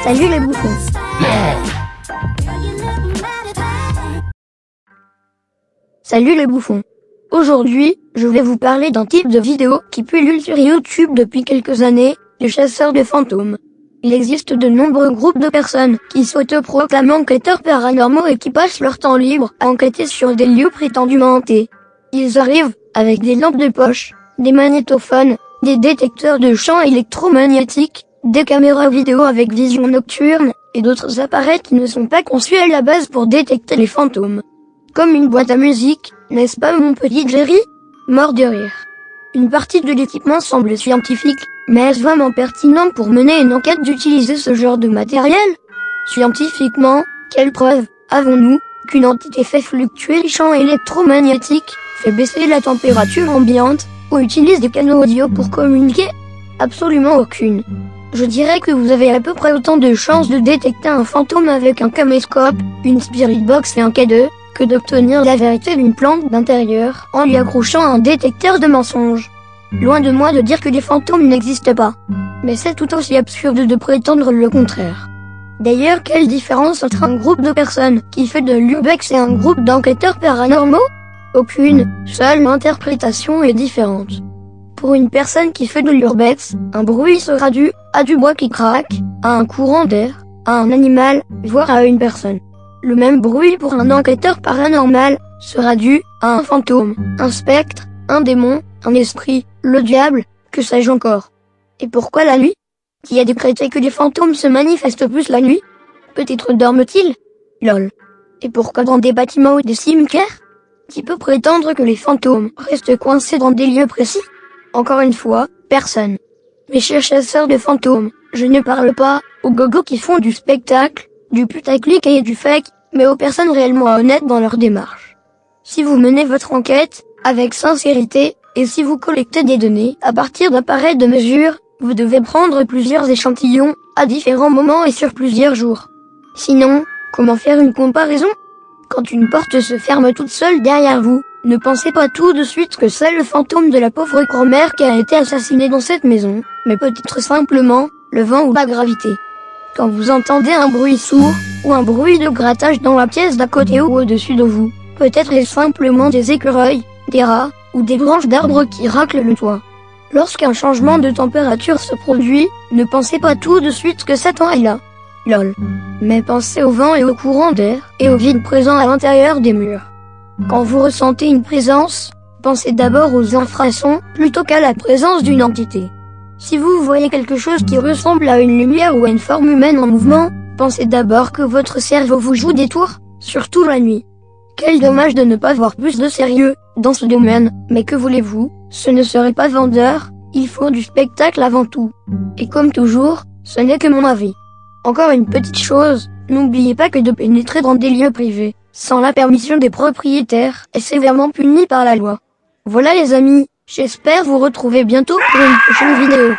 Salut les bouffons. Salut les bouffons. Aujourd'hui, je vais vous parler d'un type de vidéo qui pullule sur YouTube depuis quelques années, les chasseurs de fantômes. Il existe de nombreux groupes de personnes qui s'autoproclament enquêteurs paranormaux et qui passent leur temps libre à enquêter sur des lieux prétendument hantés. Ils arrivent avec des lampes de poche, des magnétophones, des détecteurs de champs électromagnétiques, des caméras vidéo avec vision nocturne, et d'autres appareils qui ne sont pas conçus à la base pour détecter les fantômes. Comme une boîte à musique, n'est-ce pas mon petit Jerry? Mort de rire. Une partie de l'équipement semble scientifique, mais est-ce vraiment pertinent pour mener une enquête d'utiliser ce genre de matériel? Scientifiquement, quelle preuve avons-nous qu'une entité fait fluctuer les champs électromagnétiques, fait baisser la température ambiante, ou utilise des canaux audio pour communiquer? Absolument aucune. Je dirais que vous avez à peu près autant de chances de détecter un fantôme avec un caméscope, une spirit box et un K2, que d'obtenir la vérité d'une plante d'intérieur en lui accrochant un détecteur de mensonges. Loin de moi de dire que les fantômes n'existent pas. Mais c'est tout aussi absurde de prétendre le contraire. D'ailleurs, quelle différence entre un groupe de personnes qui fait de l'urbex et un groupe d'enquêteurs paranormaux? Aucune, seule l'interprétation est différente. Pour une personne qui fait de l'urbex, un bruit sera dû à du bois qui craque, à un courant d'air, à un animal, voire à une personne. Le même bruit pour un enquêteur paranormal sera dû à un fantôme, un spectre, un démon, un esprit, le diable, que sais-je encore. Et pourquoi la nuit? Qui a décrété que les fantômes se manifestent plus la nuit? Peut-être dorment-ils? Lol. Et pourquoi dans des bâtiments ou des cimetières? Qui peut prétendre que les fantômes restent coincés dans des lieux précis? Encore une fois, personne. Mes chers chasseurs de fantômes, je ne parle pas aux gogos qui font du spectacle, du putaclic et du fake, mais aux personnes réellement honnêtes dans leur démarche. Si vous menez votre enquête avec sincérité, et si vous collectez des données à partir d'appareils de mesure, vous devez prendre plusieurs échantillons à différents moments et sur plusieurs jours. Sinon, comment faire une comparaison? Quand une porte se ferme toute seule derrière vous, ne pensez pas tout de suite que c'est le fantôme de la pauvre grand-mère qui a été assassinée dans cette maison, mais peut-être simplement le vent ou la gravité. Quand vous entendez un bruit sourd, ou un bruit de grattage dans la pièce d'à côté ou au-dessus de vous, peut-être est-ce simplement des écureuils, des rats, ou des branches d'arbres qui raclent le toit. Lorsqu'un changement de température se produit, ne pensez pas tout de suite que Satan est là. Lol. Mais pensez au vent et au courant d'air, et au vide présent à l'intérieur des murs. Quand vous ressentez une présence, pensez d'abord aux infrasons plutôt qu'à la présence d'une entité. Si vous voyez quelque chose qui ressemble à une lumière ou à une forme humaine en mouvement, pensez d'abord que votre cerveau vous joue des tours, surtout la nuit. Quel dommage de ne pas voir plus de sérieux dans ce domaine, mais que voulez-vous, ce ne serait pas vendeur, il faut du spectacle avant tout. Et comme toujours, ce n'est que mon avis. Encore une petite chose, n'oubliez pas que de pénétrer dans des lieux privés, sans la permission des propriétaires, est sévèrement puni par la loi. Voilà les amis, j'espère vous retrouver bientôt pour une prochaine vidéo.